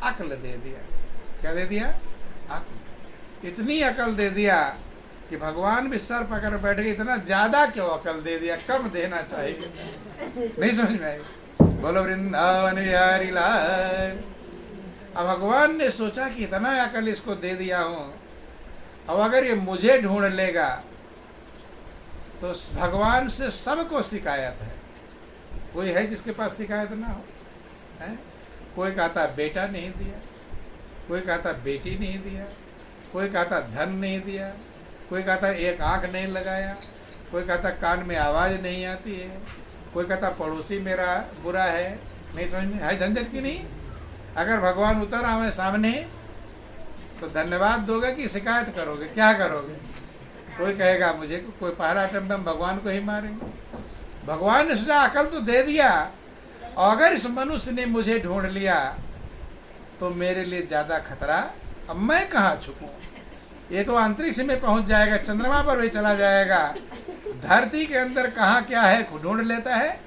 अक्ल दे दिया। क्या दे दिया? अक्ल। इतनी अकल दे दिया कि भगवान भी सर पकड़ बैठ गए। इतना ज्यादा क्यों अकल दे दिया, कम देना चाहिए। नहीं समझ में आई? बोलो वृंदावन बिहारी लाल। अब भगवान ने सोचा कि इतना अकल इसको दे दिया हूं, अब अगर ये मुझे ढूंढ लेगा तो भगवान से सबको शिकायत है। कोई है जिसके पास शिकायत ना हो? है? कोई कहता बेटा नहीं दिया, कोई कहता बेटी नहीं दिया, कोई कहता धन नहीं दिया, कोई कहता एक आंख नहीं लगाया, कोई कहता कान में आवाज़ नहीं आती है, कोई कहता पड़ोसी मेरा बुरा है। नहीं समझ में है? झंझट की नहीं। अगर भगवान उतर आवे सामने तो धन्यवाद दोगे कि शिकायत करोगे? क्या करोगे? कोई कहेगा मुझे, कोई पहला अटेम्प्ट में भगवान को ही मारेंगे। भगवान ने सोचा अकल तो दे दिया, और अगर इस मनुष्य ने मुझे ढूंढ लिया तो मेरे लिए ज़्यादा खतरा। अब मैं कहाँ छुपूं? ये तो अंतरिक्ष में पहुंच जाएगा, चंद्रमा पर भी चला जाएगा, धरती के अंदर कहाँ क्या है ढूंढ लेता है।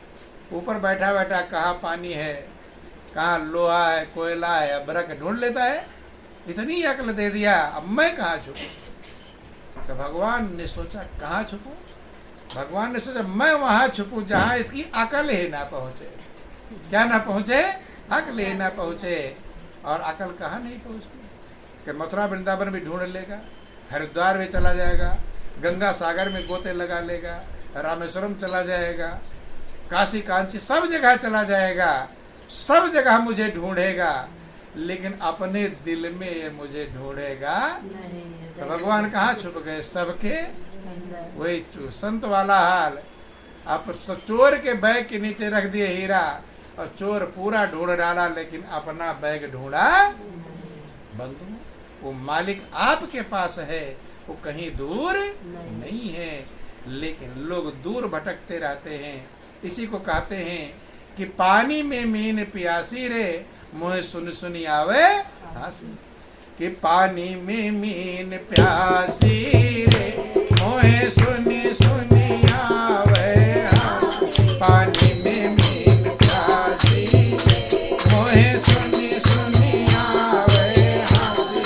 ऊपर बैठा बैठा कहाँ पानी है, कहाँ लोहा है, कोयला है, अभ्रक ढूंढ लेता है। इतनी अकल दे दिया, अब मैं कहाँ छुपूं? तो भगवान ने सोचा कहाँ छुपूं? भगवान ने सोचा मैं वहाँ छुपूं जहाँ इसकी अकल ही ना पहुँचे। क्या ना पहुँचे? अकल ही ना पहुँचे। और अकल कहाँ नहीं पहुँचती कि मथुरा वृंदावन भी ढूंढ लेगा, हरिद्वार में चला जाएगा, गंगा सागर में गोते लगा लेगा, रामेश्वरम चला जाएगा, काशी कांची सब जगह चला जाएगा, सब जगह मुझे ढूंढेगा, लेकिन अपने दिल में ये मुझे ढूंढेगा। तो भगवान कहाँ छुप गए? सबके वही संत वाला हाल। आप चोर के बैग के नीचे रख दिए हीरा, और चोर पूरा ढूंढ डाला, लेकिन अपना बैग ढूंढा बंधु। वो मालिक आपके पास है, वो कहीं दूर नहीं है, लेकिन लोग दूर भटकते रहते हैं। इसी को कहते हैं कि पानी में मीन प्यासी रे, मोहे सुन सुनी आवे हंसी। कि पानी में मीन प्यासी रे, मोहे सुनी सुनी आवे हंसी। पानी में मीन प्यासी रे, मोहे सुनी सुनी आवे हंसी।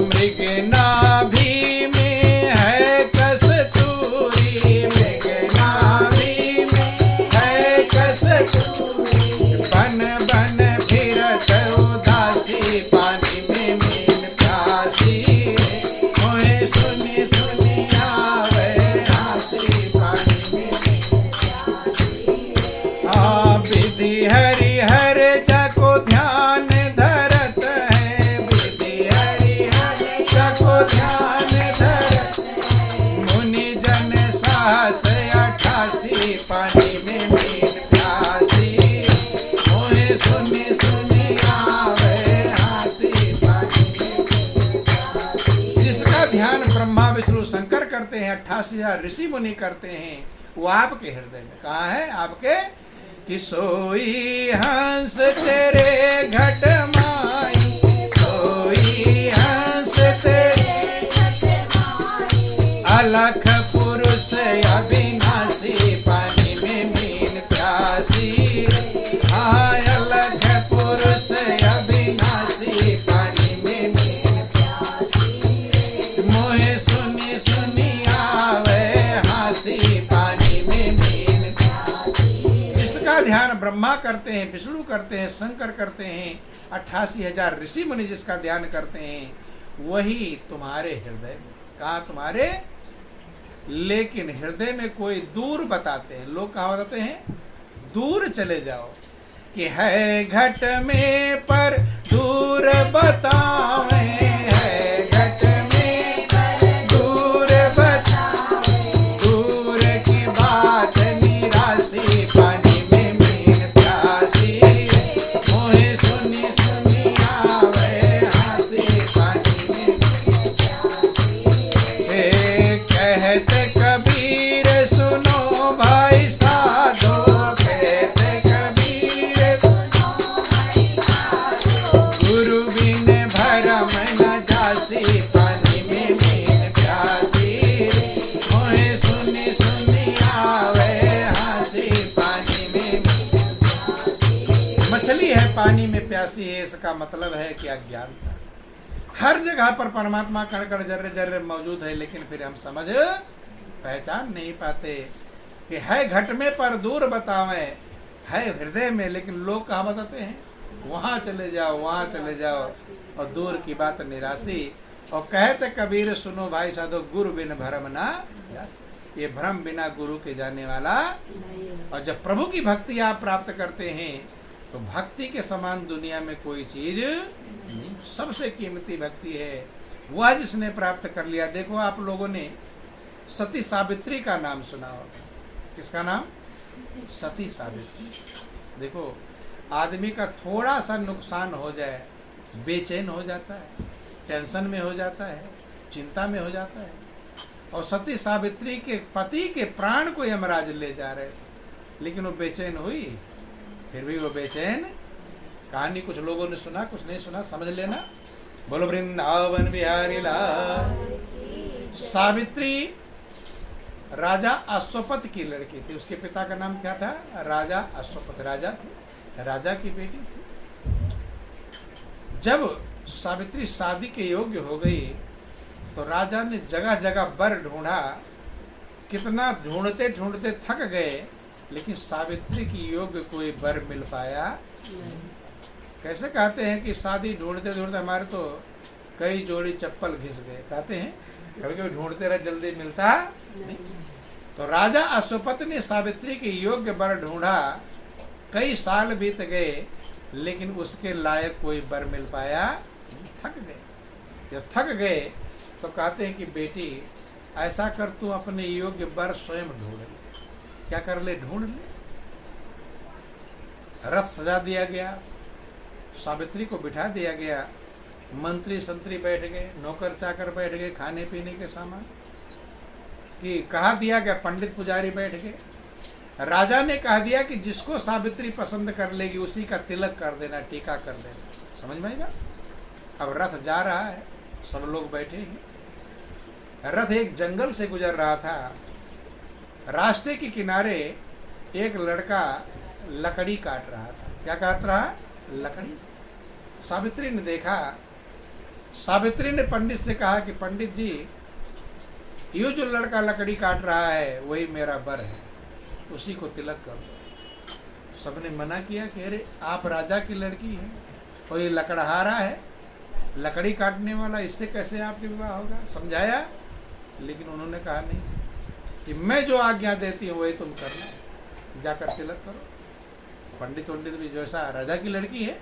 मृग नाभि में है कस्तूरी, मृग नाभि में है कस्तूरी, बन बन फिरत उदासी। पानी में मीन प्यासी रे, मोहे सुनी सुनी आवे हंसी। पानी में मीन प्यासी रे। विधि हरि हर जको ध्यान धरत है, विधि हरि हर जको ध्यान धरत है, मुनि जन साहस 88। पानी में मीन प्यासी रे, मोहे सुनी सुनी आवे हंसी। पानी में मीन प्यासी। जिसका ध्यान ब्रह्मा विष्णु शंकर करते हैं, 88,000 ऋषि मुनि करते हैं, वो आपके हृदय में कहाँ है? आपके। कि सोई हंस तेरे घट माई, सोई हंस तेरे घट माई, अलख पुरुष अविनाशी। पानी में मीन प्यासी रे, हाय अलख पुरुष अविनाशी। पानी में मीन प्यासी रे, मोहे सुनी सुनी आवे हंसी। पानी में मीन प्यासी। जिसका ध्यान ब्रह्मा करते हैं, विष्णु करते हैं, शंकर करते हैं, 88,000 ऋषि मुनि जिसका ध्यान करते हैं, वही तुम्हारे हृदय में। कहाँ? तुम्हारे। लेकिन हृदय में कोई दूर बताते हैं। लोग कहाँ बताते हैं? दूर चले जाओ। कि है घट में पर दूर बतावे, है घट में पर दूर बतावे, दूर की बात निराशी। पानी में मीन प्यासी रे, मोहे सुनी सुनी आवे हंसी। पानी में मीन प्यासी रे। कहते कबीर सुनो भाई साधो, कहते कबीर सुनो भाई साधो, गुरु बिन भरम पानी में प्यासी है, इसका मतलब है कि अज्ञानता। हर जगह पर परमात्मा कण कण जर्रे जर्रे मौजूद है, लेकिन फिर हम समझ पहचान नहीं पाते कि है घट में पर दूर बतावे, है हृदय में, लेकिन लोग कहाँ बताते हैं, वहाँ चले जाओ, वहाँ चले जाओ, और दूर की बात निराशी। और कहते कबीर सुनो भाई साधो, गुरु बिन भरम ना जासि। ये भ्रम बिना गुरु के जाने वाला। और जब प्रभु की भक्ति आप प्राप्त करते हैं तो भक्ति के समान दुनिया में कोई चीज नहीं, सबसे कीमती भक्ति है वह जिसने प्राप्त कर लिया। देखो आप लोगों ने सती सावित्री का नाम सुना होगा। किसका नाम? सती सावित्री। देखो आदमी का थोड़ा सा नुकसान हो जाए बेचैन हो जाता है, टेंशन में हो जाता है, चिंता में हो जाता है। और सती सावित्री के पति के प्राण को यमराज ले जा रहे थे, लेकिन वो बेचैन हुई, फिर भी वो बेचैन। कहानी कुछ लोगों ने सुना, कुछ नहीं सुना, समझ लेना। बोलो वृंदावन बिहारी लाल। सावित्री राजा अश्वपत की लड़की थी। उसके पिता का नाम क्या था? राजा अश्वपत। राजा थे, राजा की बेटी थी। जब सावित्री शादी के योग्य हो गई तो राजा ने जगह जगह वर ढूंढा, कितना ढूंढते ढूंढते थक गए, लेकिन सावित्री की योग्य कोई वर मिल पाया नहीं। कैसे कहते हैं कि शादी ढूंढते ढूंढते हमारे तो कई जोड़ी चप्पल घिस गए, कहते हैं कभी कभी ढूंढते रहे, जल्दी मिलता नहीं। तो राजा अश्वपत ने सावित्री के योग्य वर ढूंढा, कई साल बीत गए, लेकिन उसके लायक कोई वर मिल पाया, थक गए। जब थक गए तो कहते हैं कि बेटी ऐसा कर, तू अपने योग्य वर स्वयं ढूंढ ले। क्या कर ले? ढूंढ ले। रथ सजा दिया गया, सावित्री को बिठा दिया गया, मंत्री संतरी बैठ गए, नौकर चाकर बैठ गए, खाने पीने के सामान कि कहा दिया गया, पंडित पुजारी बैठ गए। राजा ने कह दिया कि जिसको सावित्री पसंद कर लेगी उसी का तिलक कर देना, टीका कर देना। समझ में आएगा? अब रथ जा रहा है, सब लोग बैठे हैं। रथ एक जंगल से गुजर रहा था। रास्ते के किनारे एक लड़का लकड़ी काट रहा था। क्या काट रहा? लकड़ी। सावित्री ने देखा, सावित्री ने पंडित से कहा कि पंडित जी, ये जो लड़का लकड़ी काट रहा है वही मेरा वर है, उसी को तिलक कर दो। सबने मना किया कि अरे आप राजा की लड़की हैं और ये लकड़हारा है, लकड़ी काटने वाला, इससे कैसे आपके विवाह होगा। समझाया, लेकिन उन्होंने कहा नहीं कि मैं जो आज्ञा देती हूँ वही तुम करना, जाकर तिलक करो। पंडित भी जैसा राजा की लड़की है,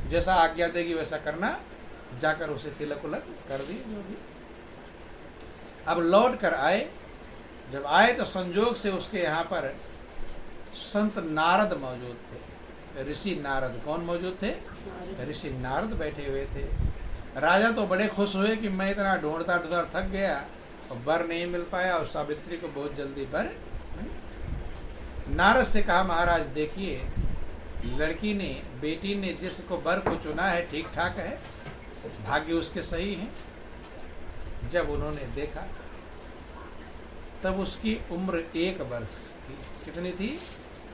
जैसा आज्ञा देगी वैसा करना, जाकर उसे तिलक उलक कर दिए जो भी। अब लौट कर आए, जब आए तो संजोग से उसके यहाँ पर संत नारद मौजूद थे, ऋषि नारद। कौन मौजूद थे? ऋषि नारद बैठे हुए थे। राजा तो बड़े खुश हुए कि मैं इतना ढूंढता ढूंढता थक गया और वर नहीं मिल पाया, और सावित्री को बहुत जल्दी वर। नारद से कहा, महाराज देखिए, लड़की ने, बेटी ने जिसको वर को चुना है ठीक ठाक है, भाग्य उसके सही है। जब उन्होंने देखा तब उसकी उम्र 1 वर्ष थी। कितनी थी?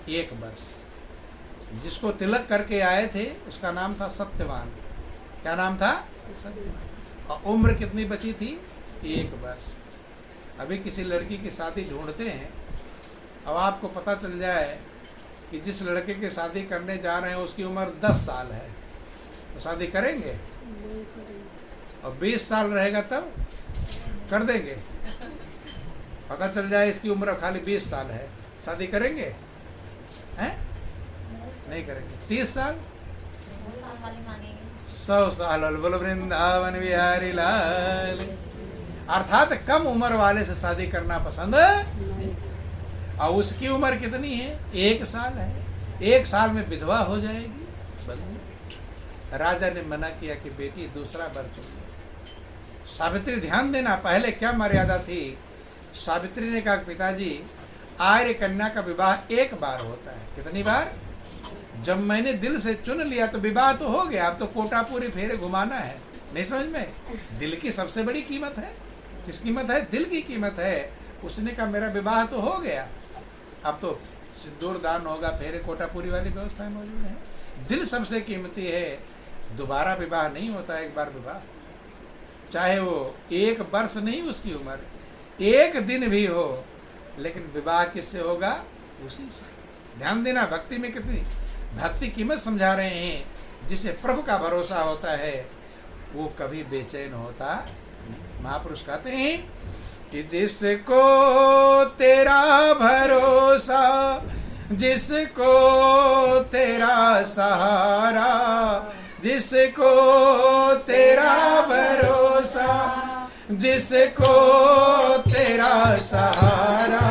1 वर्ष। जिसको तिलक करके आए थे उसका नाम था सत्यवान। क्या नाम था? सत्यवान। और उम्र कितनी बची थी? 1 वर्ष। अभी किसी लड़की की शादी ढूंढते हैं, अब आपको पता चल जाए कि जिस लड़के की शादी करने जा रहे हैं उसकी उम्र 10 साल है, तो शादी करेंगे? और 20 साल रहेगा तब कर देंगे। पता चल जाए इसकी उम्र खाली 20 साल है, शादी करेंगे? हैं? नहीं करेंगे। 30 साल, 100 साल। बोलो वृंदावन बिहारी लाल। अर्थात कम उम्र वाले से शादी करना पसंद नहीं। और उसकी उम्र कितनी है? 1 साल है। 1 साल में विधवा हो जाएगी। राजा ने मना किया कि बेटी दूसरा वर चुन लो। सावित्री ध्यान देना, पहले क्या मर्यादा थी। सावित्री ने कहा, पिताजी आर्य कन्या का विवाह 1 बार होता है। कितनी बार? जब मैंने दिल से चुन लिया तो विवाह तो हो गया, अब तो कोटा पूरी फेरे घुमाना है। नहीं समझ में? दिल की सबसे बड़ी कीमत है। किस कीमत है? दिल की कीमत है। उसने कहा मेरा विवाह तो हो गया, अब तो सिंदूर दान होगा, फेरे कोटा पूरी वाली व्यवस्था मौजूद है। दिल सबसे कीमती है। दोबारा विवाह नहीं होता, एक बार विवाह, चाहे वो 1 वर्ष नहीं उसकी उम्र, 1 दिन भी हो, लेकिन विवाह किससे होगा? उसी से। ध्यान देना, भक्ति में कितनी भक्ति कीमत समझा रहे हैं। जिसे प्रभु का भरोसा होता है वो कभी बेचैन होता नहीं। महापुरुष कहते हैं कि जिसको तेरा भरोसा, जिसको तेरा सहारा, जिसको तेरा भरोसा, जिसको तेरा सहारा,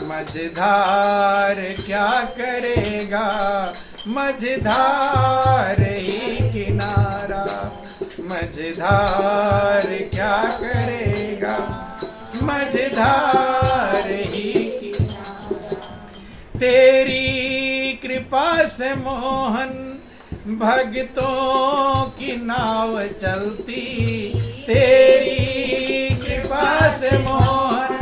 मझधार क्या करेगा, मझधार ही किनारा, मझधार क्या करेगा, मझधार ही किनारा। तेरी कृपा से मोहन भक्तों की नाव चलती, तेरी कृपा से मोहन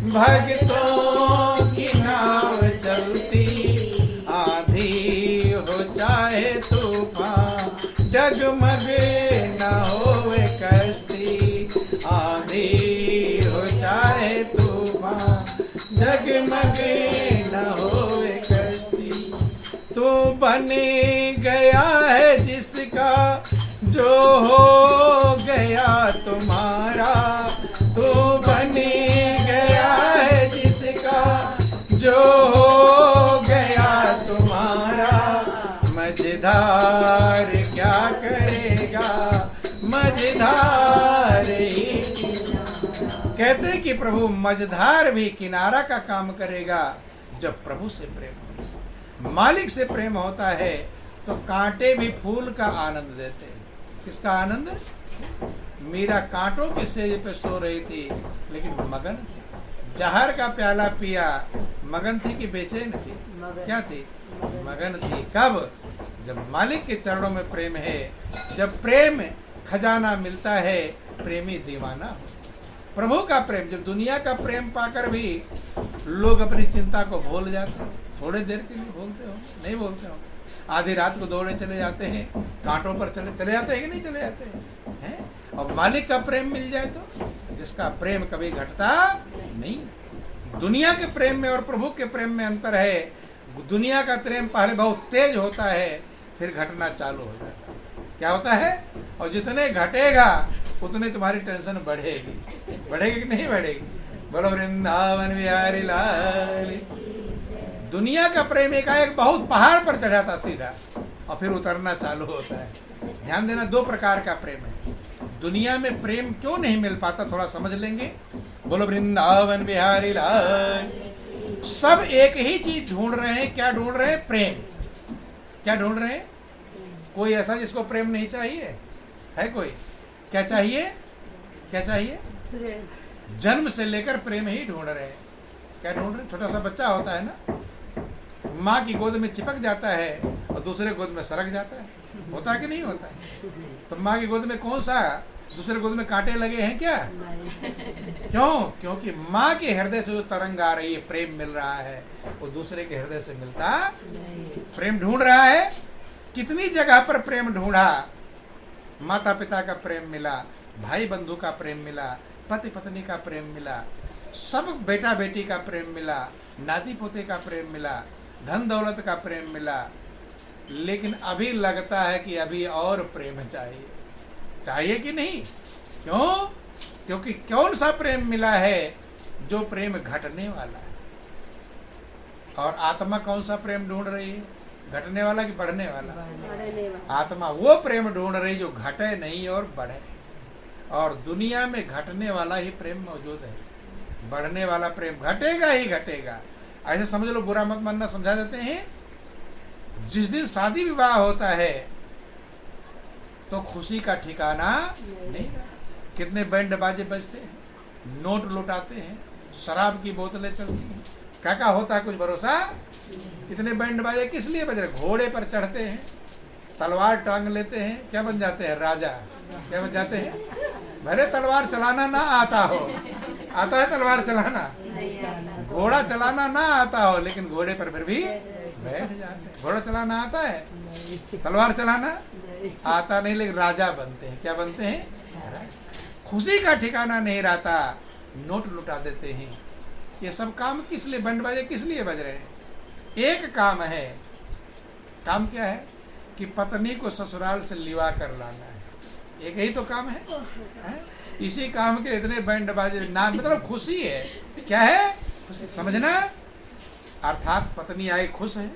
भक्तों की नाव चलती। आंधी हो चाहे तूफान, डगमग न होवे कश्ती, आंधी हो चाहे तूफान, डगमग न होवे कश्ती। तू बन गया है जिसका, जो हो गया तुम्हारा, तू बन गया है जिसका, जो हो गया तुम्हारा, मझधार क्या करेगा, मझधार ही किनारा। कहते हैं कि प्रभु मझधार भी किनारा का काम करेगा जब प्रभु से प्रेम हो। मालिक से प्रेम होता है तो कांटे भी फूल का आनंद देते हैं। किसका आनंद? मीरा कांटों की सेज पे सो रही थी लेकिन मगन थी। जहर का प्याला पिया, मगन थी कि बेचैन थी? क्या थी? मगन थी। कब? जब मालिक के चरणों में प्रेम है, जब प्रेम खजाना मिलता है, प्रेमी दीवाना हो। प्रभु का प्रेम, जब दुनिया का प्रेम पाकर भी लोग अपनी चिंता को भूल जाते हैं, थोड़े देर के लिए भूलते हो, नहीं भूलते हो, आधी रात को दौड़े चले जाते हैं, कांटों पर चले जाते हैं कि नहीं चले जाते हैं? और मालिक का प्रेम मिल जाए तो, जिसका प्रेम कभी घटता नहीं। दुनिया के प्रेम में और प्रभु के प्रेम में अंतर है। दुनिया का प्रेम पहले बहुत तेज होता है, फिर घटना चालू हो जाता है। क्या होता है? और जितने घटेगा उतने तुम्हारी टेंशन बढ़ेगी। बढ़ेगी कि नहीं बढ़ेगी? बोलो वृंदावन बिहारी लाल। दुनिया का प्रेम एकाएक बहुत पहाड़ पर चढ़ा था सीधा, और फिर उतरना चालू होता है। ध्यान देना, 2 प्रकार का प्रेम है। दुनिया में प्रेम क्यों नहीं मिल पाता, थोड़ा समझ लेंगे। बोलो वृंदावन बिहारी लाल। सब एक ही चीज ढूंढ रहे हैं। क्या ढूंढ रहे हैं? प्रेम। क्या ढूंढ रहे हैं? कोई ऐसा जिसको प्रेम नहीं चाहिए है? कोई? क्या चाहिए? क्या चाहिए? जन्म से लेकर प्रेम ही ढूंढ रहे हैं। क्या ढूंढ रहे? छोटा सा बच्चा होता है ना, माँ की गोद में चिपक जाता है और दूसरे गोद में सरक जाता है। होता है कि नहीं होता है? तो माँ की गोद में कौन सा, दूसरे गोद में कांटे लगे हैं क्या? क्यों? क्योंकि माँ के हृदय से जो तरंग आ रही है, प्रेम मिल रहा है, वो दूसरे के हृदय से मिलता प्रेम ढूंढ रहा है। कितनी जगह पर प्रेम ढूंढा। माता पिता का प्रेम मिला, भाई बंधु का प्रेम मिला, पति पत्नी का प्रेम मिला, सब बेटा बेटी का प्रेम मिला, नाती पोते का प्रेम मिला, धन दौलत का प्रेम मिला। लेकिन अभी लगता है कि अभी और प्रेम चाहिए। चाहिए कि नहीं? क्यों? क्योंकि कौन सा प्रेम मिला है? जो प्रेम घटने वाला है। और आत्मा कौन सा प्रेम ढूंढ रही है? घटने वाला कि बढ़ने वाला? आत्मा वो प्रेम ढूंढ रही जो घटे नहीं और बढ़े। और दुनिया में घटने वाला ही प्रेम मौजूद है, बढ़ने वाला प्रेम घटेगा ही घटेगा। ऐसे समझ लो, बुरा मत मानना, समझा देते हैं। जिस दिन शादी विवाह होता है तो खुशी का ठिकाना नहीं। कितने बैंड बाजे बजते हैं, नोट लुटाते हैं, शराब की बोतलें चलती हैं। क्या क्या होता है, कुछ भरोसा? इतने बैंड बाजे किस लिए बज रहे? घोड़े पर चढ़ते हैं, तलवार टांग लेते हैं, क्या बन जाते हैं? राजा। क्या बन जाते हैं? भले तलवार चलाना ना आता हो, आता है तलवार चलाना, घोड़ा चलाना ना आता हो, लेकिन घोड़े पर फिर भी बैठ जाते हैं। घोड़ा चलाना आता है, तलवार चलाना आता नहीं, लेकिन राजा बनते हैं। क्या बनते हैं? खुशी का ठिकाना नहीं रहता, नोट लुटा देते हैं। ये सब काम किस लिए, बैंड बाजे किस लिए बज रहे हैं? एक काम है। काम क्या है? कि पत्नी को ससुराल से लिवा कर लाना है। एक ही तो काम है, इसी काम के इतने बैंड बाजे ना, मतलब खुशी है। क्या है? खुशी, समझना। अर्थात पत्नी आई खुश है,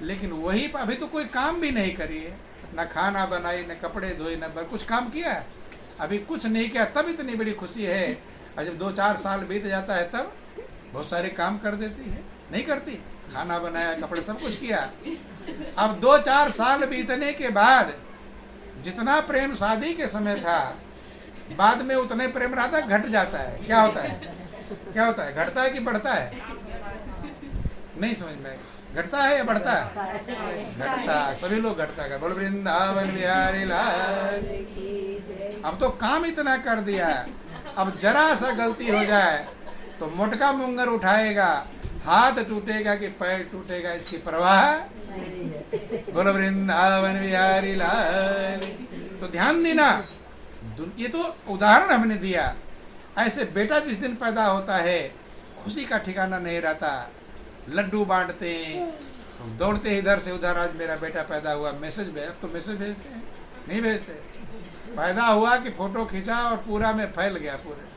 लेकिन वही अभी तो कोई काम भी नहीं करी है, न खाना बनाई, न कपड़े धोए, न कुछ काम किया, अभी कुछ नहीं किया, तब इतनी बड़ी खुशी है। और जब 2-4 साल बीत जाता है तब बहुत सारे काम कर देती है। नहीं करती? खाना बनाया, कपड़े, सब कुछ किया। अब 2-4 साल बीतने के बाद जितना प्रेम शादी के समय था, बाद में उतने प्रेम रहता है, घट जाता है। क्या होता है? क्या होता है? घटता है कि बढ़ता है? नहीं समझ में? घटता है या बढ़ता है? घटता। सभी लोग घटता है। बोल वृंदावन बिहारी लाल। अब तो काम इतना कर दिया, अब जरा सा गलती हो जाए तो मोटका मुंगर उठाएगा, हाथ टूटेगा कि पैर टूटेगा, इसकी परवाह। बोलो वृंदावन बिहारी लाल। तो ध्यान देना, ये तो उदाहरण हमने दिया। ऐसे बेटा जिस दिन पैदा होता है, खुशी का ठिकाना नहीं रहता, लड्डू बांटते हैं, दौड़ते हैं इधर से उधर, आज मेरा बेटा पैदा हुआ, मैसेज भेज। अब तो मैसेज भेजते हैं? नहीं भेजते। पैदा हुआ कि फोटो खींचा और पूरा में फैल गया, पूरे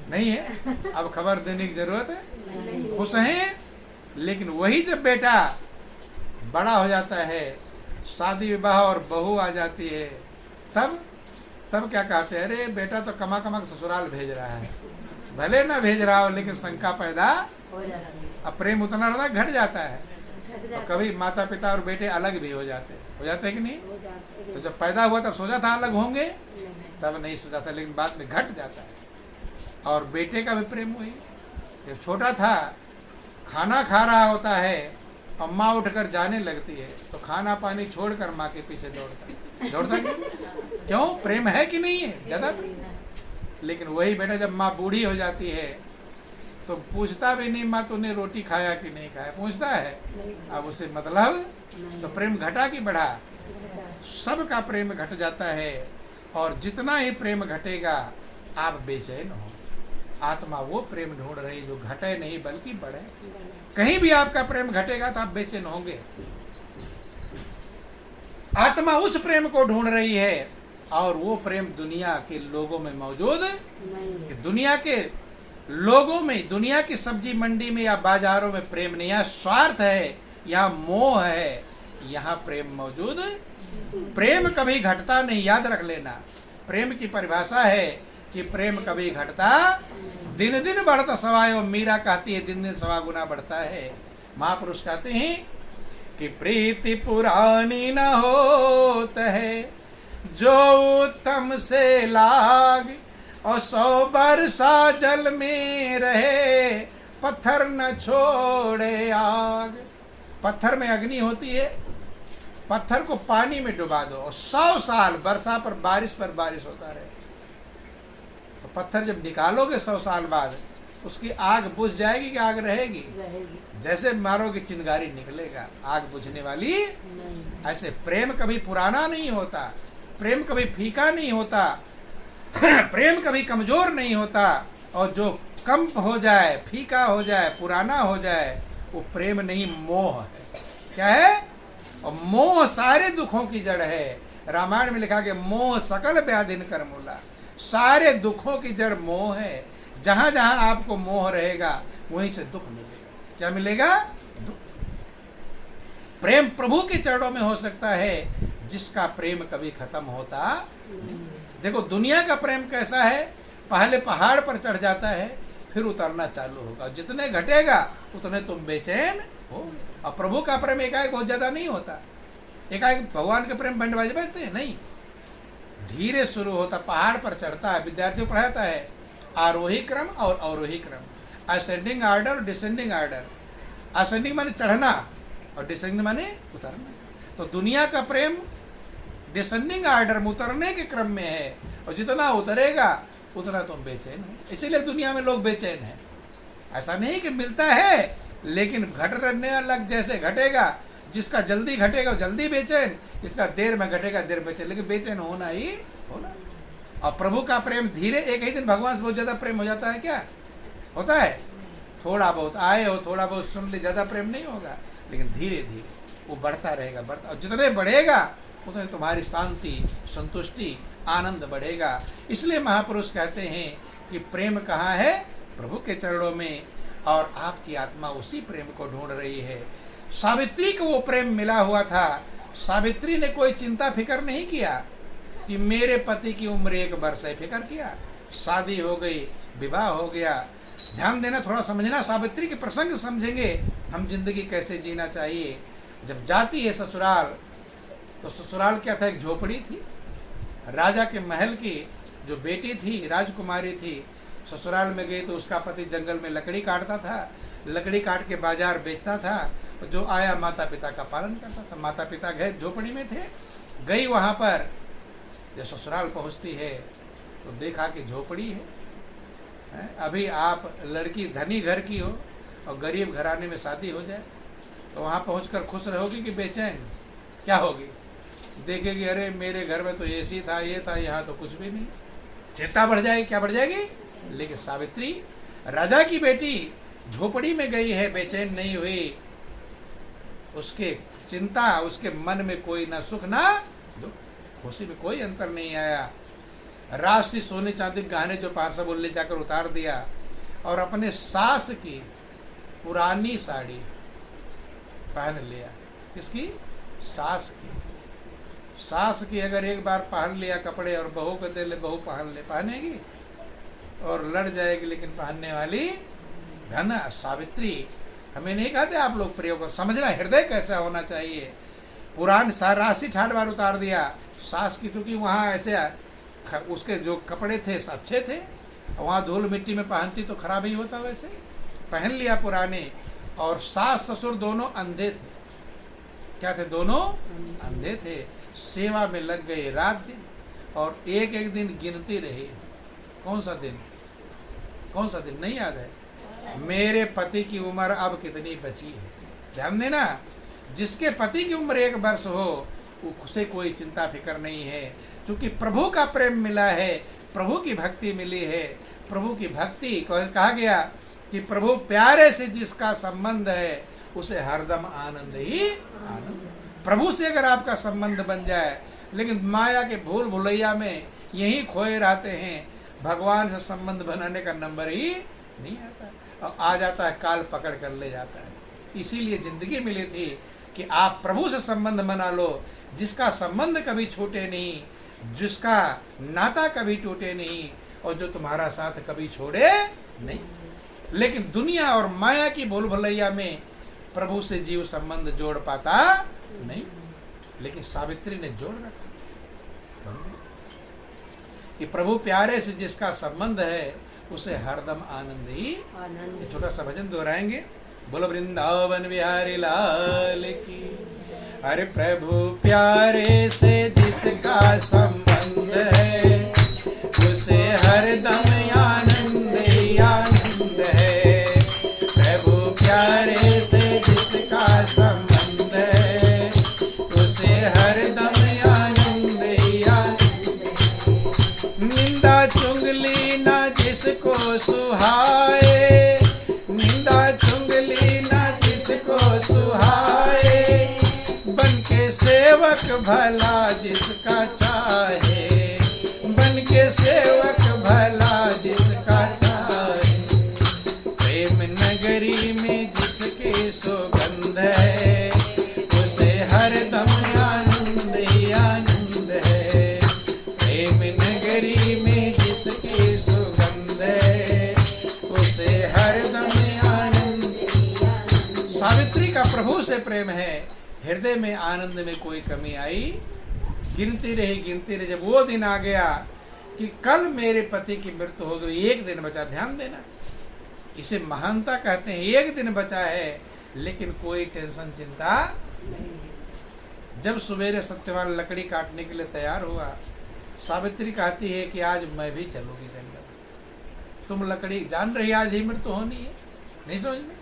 नहीं है। अब खबर देने की जरूरत है। खुश हैं, लेकिन वही जब बेटा बड़ा हो जाता है, शादी विवाह और बहू आ जाती है, तब क्या कहते हैं? अरे बेटा तो कमा कमा के ससुराल भेज रहा है। भले ना भेज रहा हो, लेकिन शंका पैदा हो जाती है। अब प्रेम उतना ज्यादा घट जाता है, तो कभी माता पिता और बेटे अलग भी हो जाते हैं कि नहीं? तो जब पैदा हुआ तब सोचा था अलग होंगे, तब नहीं सोचा था, लेकिन बाद में घट जाता है। और बेटे का भी प्रेम हुई। जब छोटा था, खाना खा रहा होता है, अम्मा उठकर जाने लगती है, तो खाना पानी छोड़कर माँ के पीछे दौड़ता क्यों? प्रेम है कि नहीं है? ज्यादा। लेकिन वही बेटा जब माँ बूढ़ी हो जाती है, तो पूछता भी नहीं माँ तूने रोटी खाया कि नहीं खाया, पूछता है? अब उसे मतलब, तो प्रेम घटा कि बढ़ा? सबका प्रेम घट जाता है। और जितना ही प्रेम घटेगा, आप बेचैन हो। आत्मा वो प्रेम ढूंढ रही जो घटे नहीं बल्कि बढ़े। कहीं भी आपका प्रेम घटेगा तो आप बेचैन होंगे। आत्मा उस प्रेम को ढूंढ रही है, और वो प्रेम दुनिया के लोगों में मौजूद नहीं। दुनिया के लोगों में, दुनिया की सब्जी मंडी में या बाजारों में प्रेम नहीं, यहाँ स्वार्थ है, यहाँ मोह है, यहाँ प्रेम मौजूद। प्रेम कभी घटता नहीं, याद रख लेना। प्रेम की परिभाषा है कि प्रेम कभी घटता, दिन दिन बढ़ता सवायो। मीरा कहती है दिन दिन सवा गुना बढ़ता है। महापुरुष कहते हैं कि प्रीति पुरानी न होत है, जो उत्तम से लाग, और 100 बरसा जल में रहे, पत्थर न छोड़े आग। पत्थर में अग्नि होती है, पत्थर को पानी में डुबा दो और 100 साल वर्षा पर बारिश होता रहे, तो पत्थर जब निकालोगे 100 साल बाद, उसकी आग बुझ जाएगी कि आग रहेगी? जैसे मारोगे चिंगारी निकलेगा, आग बुझने वाली नहीं। ऐसे प्रेम कभी पुराना नहीं होता, प्रेम कभी फीका नहीं होता, प्रेम कभी कमजोर नहीं होता। और जो कम हो जाए, फीका हो जाए, पुराना हो जाए, वो प्रेम नहीं, मोह है। क्या है? और मोह सारे दुखों की जड़ है। रामायण में लिखा कि मोह सकल व्याधिन कर मूला। सारे दुखों की जड़ मोह है। जहां जहां आपको मोह रहेगा, वहीं से दुख मिलेगा। क्या मिलेगा? दुख। प्रेम प्रभु के चरणों में हो सकता है, जिसका प्रेम कभी खत्म होता। देखो दुनिया का प्रेम कैसा है, पहले पहाड़ पर चढ़ जाता है, फिर उतरना चालू होगा। जितने घटेगा उतने तुम बेचैन हो। और प्रभु का प्रेम एकाएक बहुत ज्यादा नहीं होता। एकाएक भगवान के प्रेम बंड बाजे बजते हैं नहीं, धीरे शुरू होता, पहाड़ पर चढ़ता है। विद्यार्थियों पढ़ाता है आरोही क्रम और अवरोही क्रम, ascending order, descending order. Ascending माने चढ़ना और डिसेंडिंग माने उतरना। तो दुनिया का प्रेम डिसेंडिंग आर्डर में, उतरने के क्रम में है, और जितना उतरेगा उतना तुम बेचैन हो। इसीलिए दुनिया में लोग बेचैन हैं। ऐसा नहीं कि मिलता है, लेकिन घटने लग जैसे घटेगा जिसका जल्दी घटेगा वो जल्दी बेचैन, इसका देर में घटेगा देर बेचैन, लेकिन बेचैन होना ही होना। और प्रभु का प्रेम धीरे, एक ही दिन भगवान से बहुत ज़्यादा प्रेम हो जाता है क्या? होता है? थोड़ा बहुत आए हो, थोड़ा बहुत सुन ली, ज़्यादा प्रेम नहीं होगा, लेकिन धीरे धीरे वो बढ़ता रहेगा, बढ़ता, और जितने बढ़ेगा उतने तुम्हारी शांति, संतुष्टि, आनंद बढ़ेगा। इसलिए महापुरुष कहते हैं कि प्रेम कहाँ है? प्रभु के चरणों में, और आपकी आत्मा उसी प्रेम को ढूंढ रही है। सावित्री को वो प्रेम मिला हुआ था। सावित्री ने कोई चिंता फिक्र नहीं किया कि मेरे पति की उम्र 1 वर्ष है, फिक्र किया, शादी हो गई, विवाह हो गया। ध्यान देना, थोड़ा समझना, सावित्री के प्रसंग समझेंगे हम जिंदगी कैसे जीना चाहिए। जब जाती है ससुराल, तो ससुराल क्या था? एक झोपड़ी थी। राजा के महल की जो बेटी थी, राजकुमारी थी, ससुराल में गई तो उसका पति जंगल में लकड़ी काटता था, लकड़ी काट के बाजार बेचता था, जो आया माता पिता का पालन करता था। माता पिता गए, झोपड़ी में थे, गई वहाँ पर, जब ससुराल पहुँचती है तो देखा कि झोपड़ी है। अभी आप लड़की धनी घर की हो और गरीब घराने में शादी हो जाए तो वहाँ पहुँचकर खुश रहोगी कि बेचैन? क्या होगी? देखेगी अरे मेरे घर में तो एसी था, ये था, यहाँ तो कुछ भी नहीं, चिंता बढ़ जाएगी। क्या बढ़ जाएगी? लेकिन सावित्री, राजा की बेटी, झोपड़ी में गई है, बेचैन नहीं हुई, उसके चिंता, उसके मन में कोई ना सुख ना दुख, खुशी में कोई अंतर नहीं आया। राशि सोने चांदी गहने जो 500 बोल ले जाकर उतार दिया, और अपने सास की पुरानी साड़ी पहन लिया। किसकी? सास की। सास की अगर एक बार पहन लिया कपड़े और बहू को दे ले, बहू पहन ले, पहनेगी और लड़ जाएगी, लेकिन पहनने वाली धन सावित्री। हमें नहीं कहते आप लोग प्रयोग समझना, हृदय कैसा होना चाहिए। पुरान राशि ठाट बार उतार दिया सास की, क्योंकि वहाँ ऐसे उसके जो कपड़े थे अच्छे थे, वहाँ धूल मिट्टी में पहनती तो खराब ही होता, वैसे पहन लिया पुराने। और सास ससुर दोनों अंधे थे। क्या थे? दोनों अंधे थे। सेवा में लग गए रात दिन, और एक एक दिन गिनती रही। कौन सा दिन? कौन सा दिन नहीं याद है? मेरे पति की उम्र अब कितनी बची है। ध्यान देना, जिसके पति की उम्र 1 वर्ष हो उसे कोई चिंता फिक्र नहीं है, क्योंकि प्रभु का प्रेम मिला है, प्रभु की भक्ति मिली है। प्रभु की भक्ति कहा गया कि प्रभु प्यारे से जिसका संबंध है उसे हरदम आनंद ही आनंद। प्रभु से अगर आपका संबंध बन जाए, लेकिन माया के भूल भुलैया में यही खोए रहते हैं, भगवान से संबंध बनाने का नंबर ही नहीं आता, और आ जाता है काल पकड़ कर ले जाता है। इसीलिए जिंदगी मिली थी कि आप प्रभु से संबंध बना लो, जिसका संबंध कभी छूटे नहीं, जिसका नाता कभी टूटे नहीं, और जो तुम्हारा साथ कभी छोड़े नहीं। लेकिन दुनिया और माया की भूल भुलैया में प्रभु से जीव संबंध जोड़ पाता नहीं, लेकिन सावित्री ने जोड़ रखा कि प्रभु प्यारे से जिसका संबंध है उसे हरदम आनंद ही आनंद। छोटा सा भजन दोहराएंगे। बोलो वृंदावन बिहारी लाल की। अरे प्रभु प्यारे से जिसका संबंध है उसे हरदम आनंद ही आनंद है। प्रभु प्यारे से जिसका संबंध है उसे हरदम आनंद ही आनंद। निंदा चुगली ना जिसको सुहाए, निंदा चुगली ना जिसको सुहाए, बन के सेवक भला जिसका चाहे, बन के सेवक भला जिसका चाहे। प्रेम नगरी में जिसकी सुगंध है उसे हरदम आनंद ही आनंद है। प्रेम नगरी में जिसकी सुगंध है उसे हरदम आनंद। सावित्री का प्रभु से प्रेम है, हृदय में आनंद में कोई कमी आई? गिनती रही। जब वो दिन आ गया कि कल मेरे पति की मृत्यु हो गई, 1 दिन बचा। ध्यान देना, इसे महानता कहते हैं। 1 दिन बचा है, लेकिन कोई टेंशन चिंता नहीं। जब सवेरे सत्यवान लकड़ी काटने के लिए तैयार हुआ, सावित्री कहती है कि आज मैं भी चलूंगी जंगल। तुम लकड़ी जान रही आज ही मृत्यु होनी है, नहीं समझ में?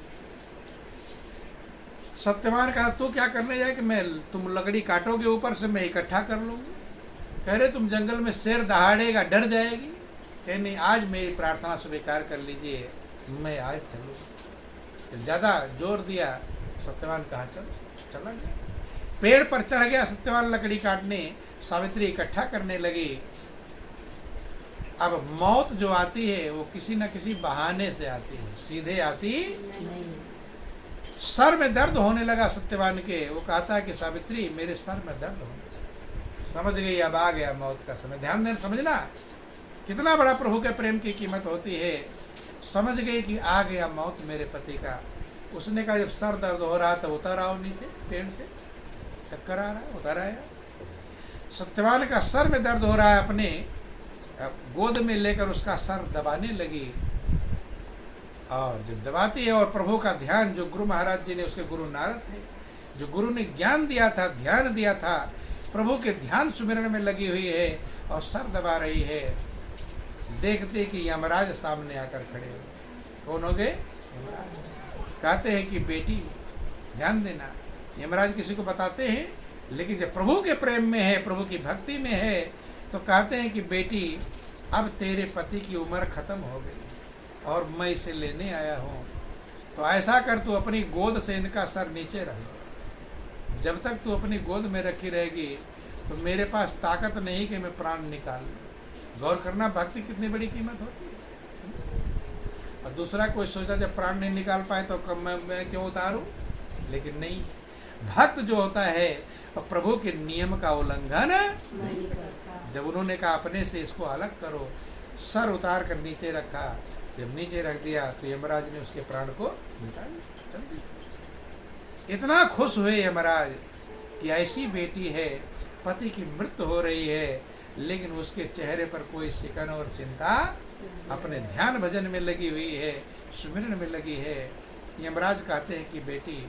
सत्यवान कहा तू क्या करने जाए कि मैं, तुम लकड़ी काटोगे ऊपर से, मैं इकट्ठा कर लूँगी। कह रहे तुम जंगल में शेर दहाड़ेगा, डर जाएगी। कह नहीं, आज मेरी प्रार्थना स्वीकार कर लीजिए, मैं आज चलूँ। ज़्यादा जोर दिया, सत्यवान कहा चलो, चला गया। पेड़ पर चढ़ गया सत्यवान लकड़ी काटने, सावित्री इकट्ठा करने लगी। अब मौत जो आती है वो किसी न किसी बहाने से आती है, सीधे आती नहीं। सर में दर्द होने लगा सत्यवान के, वो कहता है कि सावित्री मेरे सर में दर्द होने लगा। समझ गई अब आ गया मौत का समय। ध्यान देना, समझना कितना बड़ा प्रभु के प्रेम की कीमत होती है। समझ गई कि आ गया मौत मेरे पति का। उसने कहा जब सर दर्द हो रहा था उतर आओ नीचे पेड़ से, चक्कर आ रहा है, उतर आया। सत्यवान का सर में दर्द हो रहा है, अपने गोद में लेकर उसका सर दबाने लगी। और जब दबाती है और प्रभु का ध्यान, जो गुरु महाराज जी ने, उसके गुरु नारद थे, जो गुरु ने ज्ञान दिया था, ध्यान दिया था, प्रभु के ध्यान सुमिरन में लगी हुई है और सर दबा रही है। देखते कि यमराज सामने आकर खड़े हो। कौन हो गए? कहते हैं कि बेटी ध्यान देना, यमराज किसी को बताते हैं, लेकिन जब प्रभु के प्रेम में है, प्रभु की भक्ति में है, तो कहते हैं कि बेटी अब तेरे पति की उम्र खत्म हो गई और मैं इसे लेने आया हूँ, तो ऐसा कर तू अपनी गोद से इनका सर नीचे रख। जब तक तू अपनी गोद में रखी रहेगी तो मेरे पास ताकत नहीं कि मैं प्राण निकाल लूँ। गौर करना, भक्ति कितनी बड़ी कीमत होती है। और दूसरा कोई सोचा जब प्राण नहीं निकाल पाए तो कब मैं क्यों उतारूं, लेकिन नहीं, भक्त जो होता है प्रभु के नियम का उल्लंघन नहीं करता। जब उन्होंने कहा अपने से इसको अलग करो, सर उतार कर नीचे रखा, जब नीचे रख दिया तो यमराज ने उसके प्राण को निकाल चल दिया। इतना खुश हुए यमराज कि ऐसी बेटी है, पति की मृत्यु हो रही है, लेकिन उसके चेहरे पर कोई सिकन और चिंता, अपने ध्यान भजन में लगी हुई है, सुमिरन में लगी है। यमराज कहते हैं कि बेटी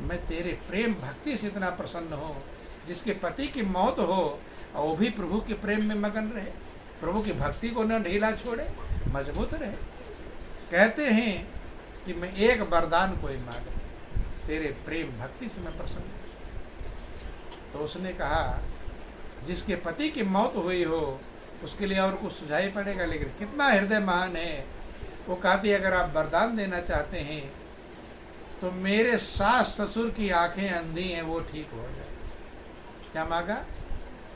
मैं तेरे प्रेम भक्ति से इतना प्रसन्न हूँ, जिसके पति की मौत हो और वो भी प्रभु के प्रेम में मगन रहे, प्रभु की भक्ति को न ढीला छोड़े, मजबूत रहे। कहते हैं कि मैं एक वरदान कोई मांग, तेरे प्रेम भक्ति से मैं प्रसन्न हूँ। तो उसने कहा जिसके पति की मौत हुई हो उसके लिए और कुछ सुझाई पड़ेगा, लेकिन कितना हृदय महान है। वो कहती अगर आप वरदान देना चाहते हैं तो मेरे सास ससुर की आंखें अंधी हैं वो ठीक हो जाए। क्या मांगा?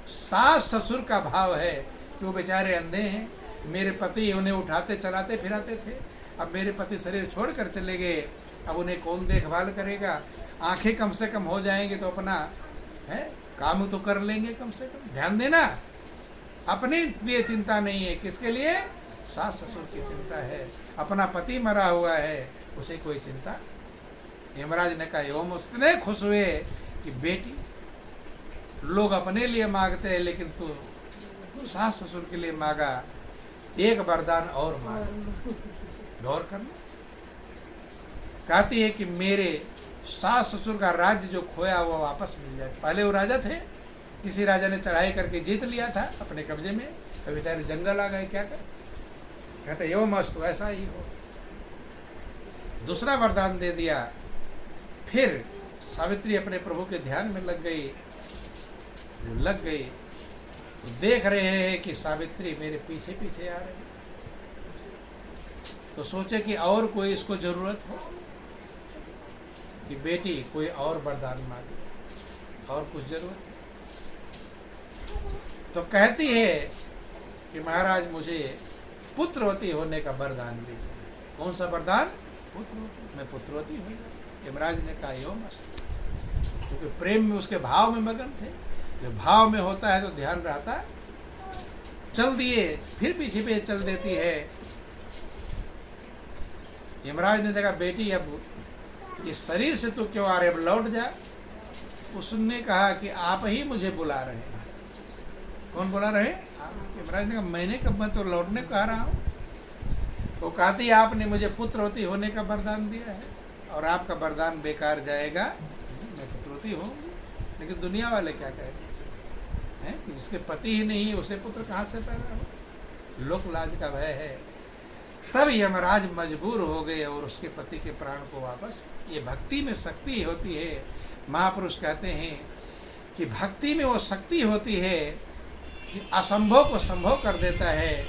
सास ससुर का भाव है कि वो बेचारे अंधे हैं, मेरे पति उन्हें उठाते चलाते फिराते थे, अब मेरे पति शरीर छोड़ कर चले गए, अब उन्हें कौन देखभाल करेगा। आंखें कम से कम हो जाएंगे तो अपना है काम तो कर लेंगे कम से कम। ध्यान देना, अपने लिए चिंता नहीं है, किसके लिए? सास ससुर की चिंता है। अपना पति मरा हुआ है, उसे कोई चिंता। यमराज ने कहा एवं उतने खुश हुए कि बेटी लोग अपने लिए मांगते हैं, लेकिन तू सास ससुर के लिए मांगा, एक वरदान और मांगा। गौर करना, कहती है कि मेरे सास ससुर का राज्य जो खोया हुआ वापस मिल जाए। पहले वो राजा थे, किसी राजा ने चढ़ाई करके जीत लिया था अपने कब्जे में, तो बेचारे जंगल आ गए, क्या कर। कहते एवं मस्त ऐसा ही हो। दूसरा वरदान दे दिया। फिर सावित्री अपने प्रभु के ध्यान में लग गई। तो देख रहे हैं कि सावित्री मेरे पीछे पीछे आ रही। तो सोचे कि और कोई इसको जरूरत हो कि बेटी कोई और वरदान मांगे, और कुछ जरूरत है। तो कहती है कि महाराज मुझे पुत्रवती होने का वरदान दीजिए। कौन सा वरदान? पुत्रवती। मैं पुत्रवती हूँ। यमराज ने कहा यो मस्त, क्योंकि प्रेम में उसके भाव में मगन थे। जब भाव में होता है तो ध्यान रहता है। चल दिए, फिर पीछे पे चल देती है। यमराज ने देखा बेटी अब इस शरीर से तो क्यों आ रहे, अब लौट जा। उसने कहा कि आप ही मुझे बुला रहे हैं। कौन बुला रहे? आप। यमराज ने कहा मैंने कब, मैं तो लौटने को आ रहा हूँ। वो कहती आपने मुझे पुत्रवती होने का वरदान दिया है और आपका वरदान बेकार जाएगा। मैं पुत्रवती होंगी, लेकिन दुनिया वाले क्या कहेंगे हैं कि जिसके पति ही नहीं उसे पुत्र कहाँ से पैदा हो। लोक लाज का भय है। तब यमराज मजबूर हो गए और उसके पति के प्राण को वापस। ये भक्ति में शक्ति होती है। महापुरुष कहते हैं कि भक्ति में वो शक्ति होती है कि असंभव को संभव कर देता है,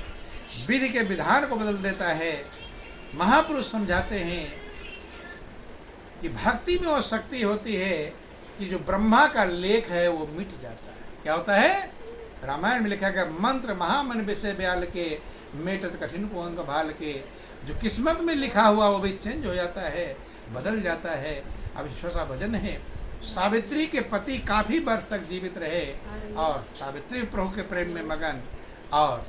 विधि के विधान को बदल देता है। महापुरुष समझाते हैं कि भक्ति में वो शक्ति होती है कि जो ब्रह्मा का लेख है वो मिट जाता है। क्या होता है? रामायण में लिखा गया, मंत्र महामन विषय ब्याल के, मेटत कठिन को अंग भाल के। जो किस्मत में लिखा हुआ वो भी चेंज हो जाता है, बदल जाता है। अब छोटा भजन है, सावित्री के पति काफी वर्ष तक जीवित रहे और सावित्री प्रभु के प्रेम में मगन और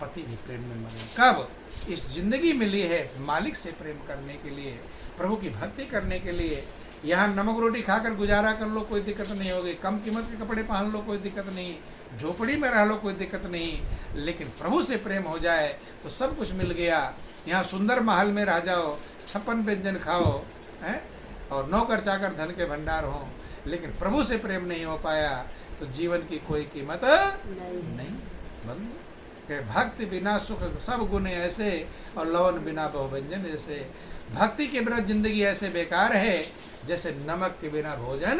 पति भी प्रेम में मगन। कब? इस जिंदगी मिली है मालिक से प्रेम करने के लिए, प्रभु की भक्ति करने के लिए। यहाँ नमक रोटी खाकर गुजारा कर लो, कोई दिक्कत नहीं होगी। कम कीमत के कपड़े पहन लो, कोई दिक्कत नहीं। झोपड़ी में रह लो, कोई दिक्कत नहीं। लेकिन प्रभु से प्रेम हो जाए तो सब कुछ मिल गया। यहाँ सुंदर महल में रह जाओ, 56 व्यंजन खाओ, हैं, और नौकर चाकर धन के भंडार हो, लेकिन प्रभु से प्रेम नहीं हो पाया तो जीवन की कोई कीमत नहीं। बंद भक्ति बिना सुख सब गुण ऐसे, और लवन बिना बहुव्यंजन ऐसे। भक्ति के बिना जिंदगी ऐसे बेकार है जैसे नमक के बिना भोजन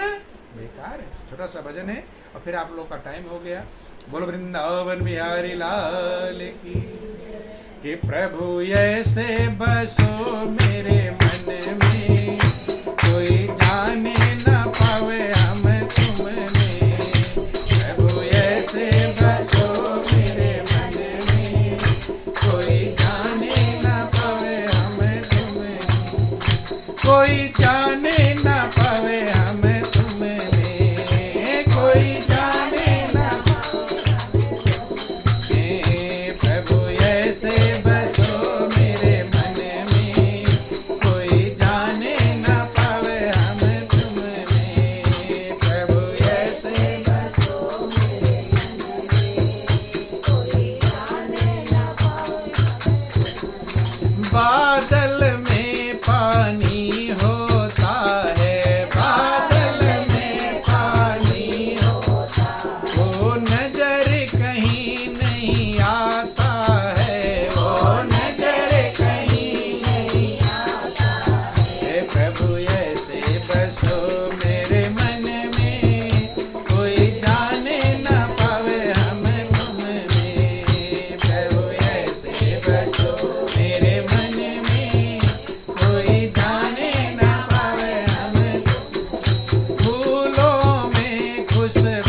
बेकार है। छोटा सा भजन है और फिर आप लोग का टाइम हो गया। बोलो वृंदावन बिहारी लाल की, कि प्रभु ऐसे बसो मेरे मन में।